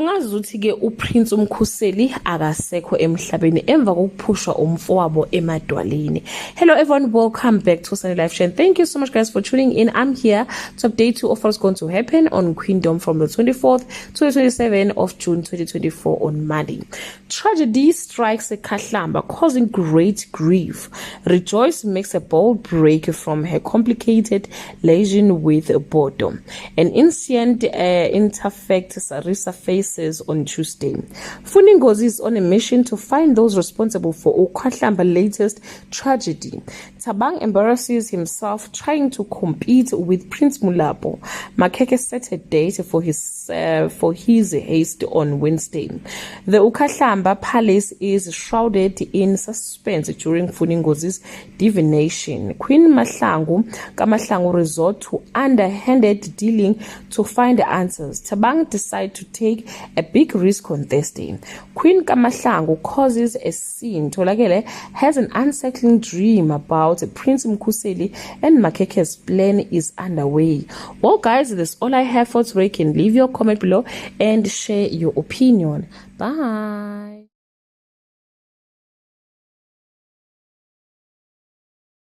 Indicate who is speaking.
Speaker 1: Ungazi ukuthi ke uPrince Umkhuseli akasekho emhlabeni emva kokuphushwa umfowabo emadwaleni. Hello everyone, welcome back to Sunny Life Show. Thank you so much guys for tuning in. I'm here to update you of what's going to happen on Queendom from the 24th to the 27th of June 2024 on Monday. Tragedy strikes a Kahlamba, causing great grief. Rejoice makes a bold break from her complicated lesion with Bodo. An incident interfact Sarisa faces on Tuesday. Funingozi is on a mission to find those responsible for Ukahlamba's latest tragedy. Thabang embarrasses himself trying to compete with Prince Mulapo. Makeke set a date for his haste on Wednesday. The Ukahlamba Palace is shrouded in suspense during Funingozi's divination. Queen Mahlangu Kamahlangu resort to underhanded dealing to find answers. Thabang decide to take a big risk on Thursday. Queen Kamahlangu causes a scene. Tolakele has an unsettling dream about Prince Mkhuseli and Makeke's plan is underway. Well guys, that's all I have for today. You can leave your comment below and share your opinion. Bye.